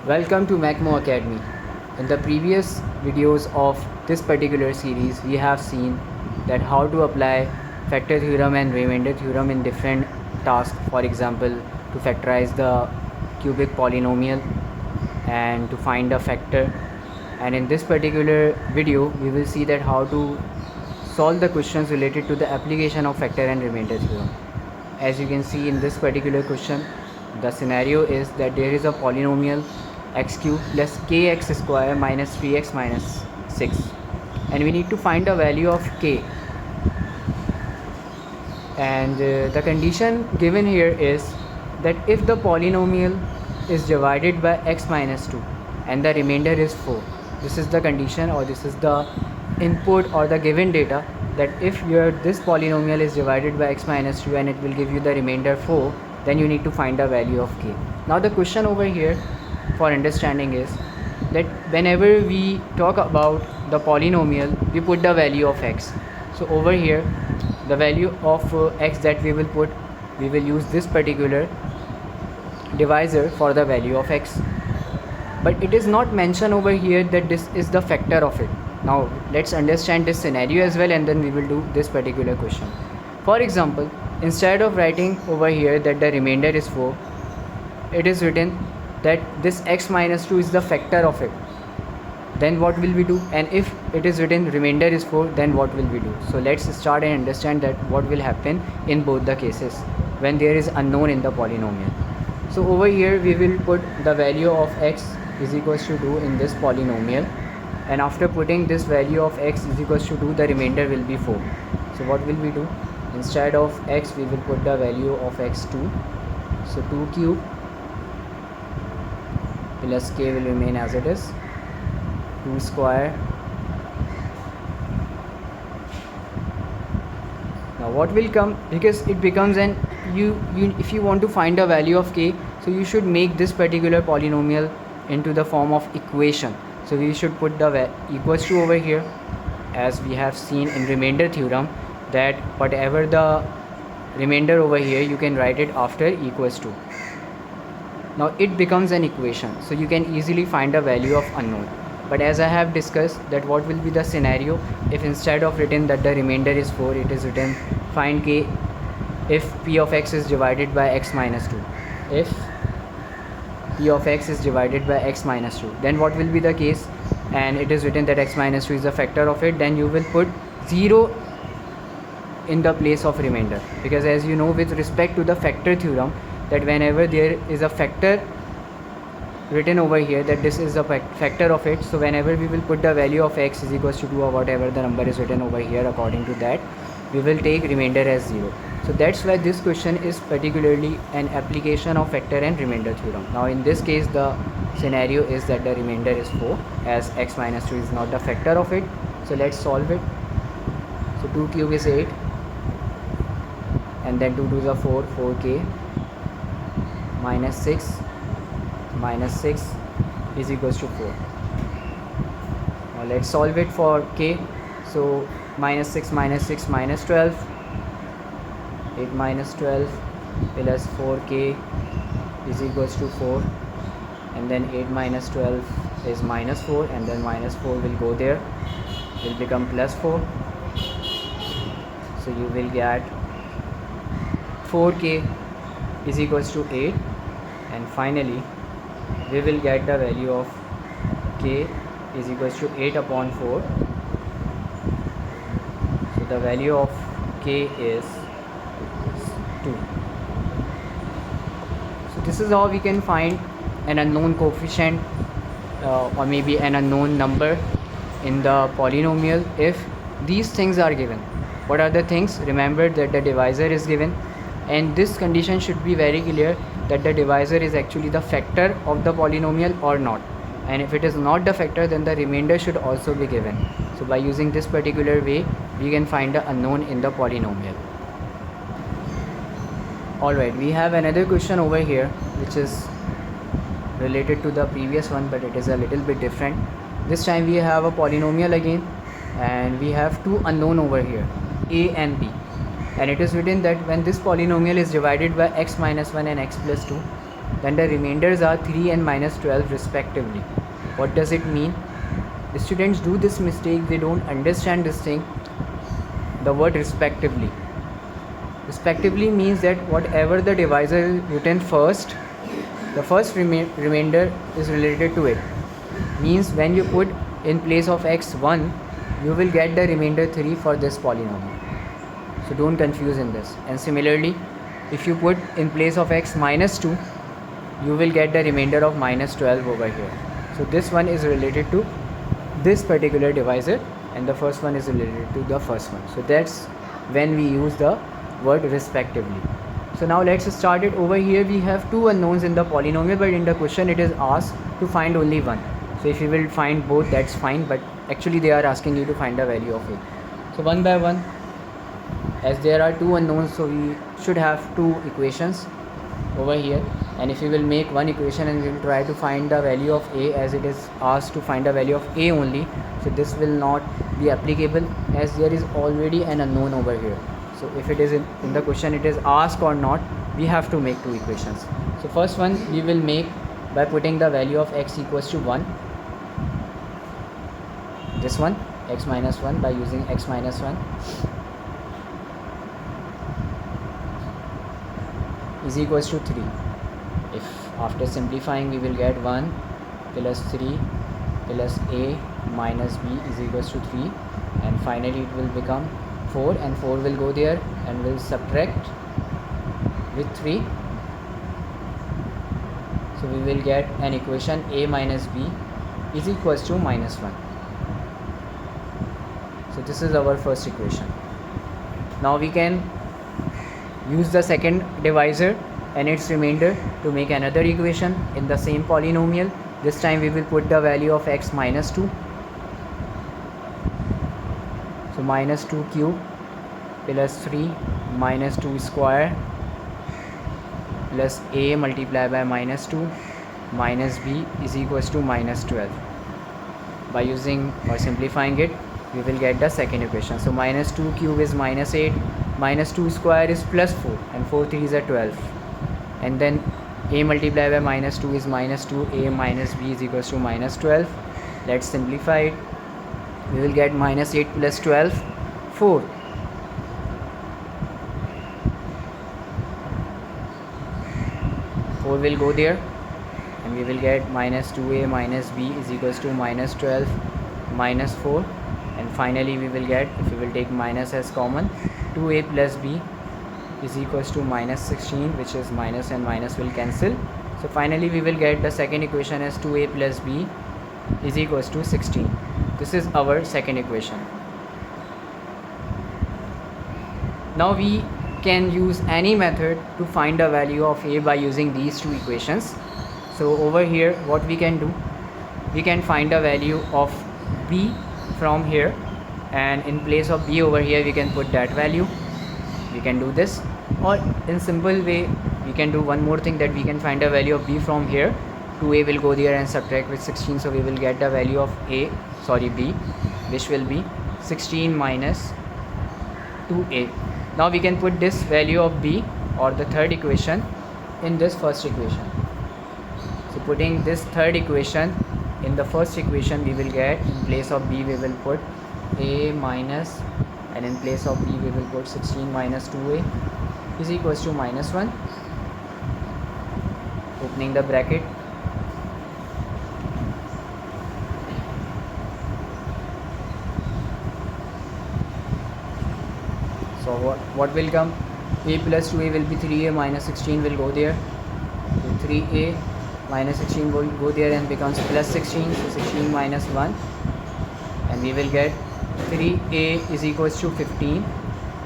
Welcome to Macmo Academy. In the previous videos of this particular series, we have seen that how to apply factor theorem and remainder theorem in different tasks. For example, to factorize the cubic polynomial and to find a factor. And in this particular video, we will see that how to solve the questions related to the application of factor and remainder theorem. As you can see in this particular question, the scenario is that there is a polynomial x cube plus kx square minus 3x minus 6, and we need to find the value of k. And the condition given here is that if the polynomial is divided by x minus 2 and the remainder is 4, this is the condition, or this is the input or the given data, that if this polynomial is divided by x minus 2 and it will give you the remainder 4, then you need to find the value of k. Now the question over here for understanding is that whenever we talk about the polynomial, we put the value of x. So over here, the value of x that we will put, we will use this particular divisor for the value of x, but it is not mentioned over here that this is the factor of it. Now let's understand this scenario as well, and then we will do this particular question. For example, instead of writing over here that the remainder is 4, it is written that this x minus 2 is the factor of it. Then what will we do? And if it is written remainder is 4, then what will we do? So let's start and understand that what will happen in both the cases when there is unknown in the polynomial. So over here we will put the value of x is equals to 2 in this polynomial, and after putting this value of x is equals to 2, the remainder will be 4. So what will we do? Instead of x, we will put the value of x 2. So 2 cube plus k will remain as it is, 2 square. Now what will come, because it becomes an if you want to find the value of k, so you should make this particular polynomial into the form of equation. So we should put the equals to over here, as we have seen in remainder theorem, that whatever the remainder over here, you can write it after equals to. Now it becomes an equation, so you can easily find the value of unknown. But as I have discussed, that what will be the scenario if instead of written that the remainder is 4, it is written find k if p of x is divided by x minus 2. If p of x is divided by x minus 2, then what will be the case? And it is written that x minus 2 is a factor of it, then you will put 0 in the place of remainder, because as you know, with respect to the factor theorem, that whenever there is a factor written over here, that this is a factor of it, so whenever we will put the value of x is equals to 2 or whatever the number is written over here, according to that we will take remainder as 0. So that's why this question is particularly an application of factor and remainder theorem. Now in this case, the scenario is that the remainder is 4, as x minus 2 is not the factor of it. So let's solve it. So 2 cube is 8, and then 2 2s are 4, 4k minus 6 is equals to 4. Now let's solve it for k. So minus 6 minus 12, 8 minus 12 plus 4k is equals to 4, and then 8 minus 12 is minus 4, and then minus 4 will go there, will become plus 4. So you will get 4k is equals to 8, and finally we will get the value of k is equals to 8 upon 4. So the value of k is 2. So this is how we can find an unknown coefficient or maybe an unknown number in the polynomial if these things are given. What are the things? Remember that the divisor is given, and this condition should be very clear that the divisor is actually the factor of the polynomial or not, and if it is not the factor, then the remainder should also be given. So by using this particular way, we can find the unknown in the polynomial. Alright, we have another question over here which is related to the previous one, but it is a little bit different. This time we have a polynomial again, and we have two unknown over here, a and b, and it is written that when this polynomial is divided by x minus 1 and x plus 2, then the remainders are 3 and minus 12 respectively. What does it mean? The students do this mistake, they don't understand this thing. The word respectively. Respectively means that whatever the divisor is written first, the first remainder is related to it. Means when you put in place of x 1, you will get the remainder 3 for this polynomial. So don't confuse in this. And similarly, if you put in place of x minus 2, you will get the remainder of minus 12 over here. So this one is related to this particular divisor and the first one is related to the first one. So that's when we use the word respectively. So now let's start it. Over here we have two unknowns in the polynomial, but in the question it is asked to find only one. So if you will find both, that's fine, but actually they are asking you to find the value of it. So one by one, as there are two unknowns, so we should have two equations over here, and if we will make one equation and we will try to find the value of a, as it is asked to find the value of a only, so this will not be applicable as there is already an unknown over here. So if it is in the question it is asked or not, we have to make two equations. So first one we will make by putting the value of x equals to 1, this one x minus 1, by using x minus 1 is equals to 3. If after simplifying we will get 1 plus 3 plus a minus b is equals to 3, and finally it will become 4, and 4 will go there and will subtract with 3. So we will get an equation a minus b is equals to minus 1. So this is our first equation. Now we can use the second divisor and its remainder to make another equation in the same polynomial. This time we will put the value of x minus 2. So minus 2 cube plus 3 minus 2 square plus a multiplied by minus 2 minus b is equals to minus 12. By using or simplifying it, we will get the second equation. So minus 2 cube is minus 8, minus 2 square is plus 4, and 4 3s are 12, and then a multiplied by minus 2 is minus 2, a minus b is equals to minus 12. Let's simplify it. We will get minus 8 plus 12, 4. Four will go there, and we will get minus 2a minus b is equals to minus 12 minus 4, and finally we will get, if we will take minus as common, 2a plus b is equals to minus 16, which is minus and minus will cancel. So finally we will get the second equation as 2a plus b is equals to 16. This is our second equation. Now we can use any method to find the value of a by using these two equations. So over here what we can do, we can find the value of b from here, and in place of b over here we can put that value. We can do this, or in simple way we can do one more thing, that we can find the value of b from here. 2a will go there and subtract with 16, so we will get the value of b, which will be 16 minus 2a. Now we can put this value of b, or the third equation, in this first equation. So putting this third equation in the first equation, we will get, in place of b we will put a minus, and in place of b we will put 16 minus 2a is equals to minus 1. Opening the bracket. So what will come? A plus 2a will be 3a minus 16 will go there. So 3a minus 16 will go there and becomes plus 16. So 16 minus 1. And we will get 3a is equals to 15.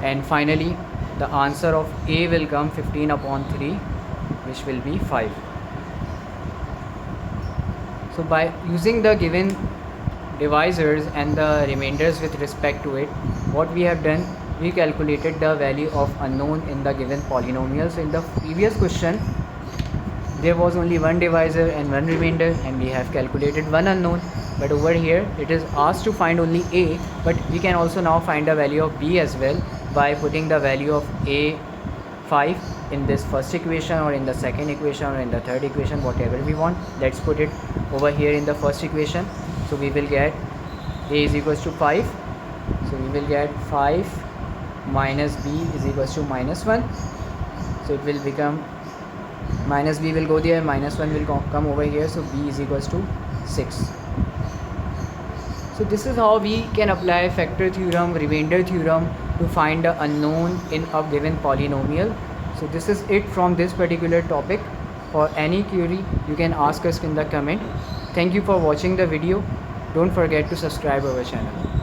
And finally the answer of a will come 15 upon 3, which will be 5. So by using the given divisors and the remainders with respect to it, what we have done, we calculated the value of unknown in the given polynomial. So in the previous question there was only one divisor and one remainder, and we have calculated one unknown, but over here it is asked to find only a, but we can also now find the value of b as well by putting the value of a 5 in this first equation or in the second equation or in the third equation, whatever we want. Let's put it over here in the first equation. So we will get a is equals to 5. So we will get 5 minus b is equals to minus 1. So it will become minus b will go there, minus 1 will come over here. So b is equals to 6. So this is how we can apply factor theorem, remainder theorem to find the unknown in a given polynomial. So this is it from this particular topic. For any query, you can ask us in the comment. Thank you for watching the video. Don't forget to subscribe our channel.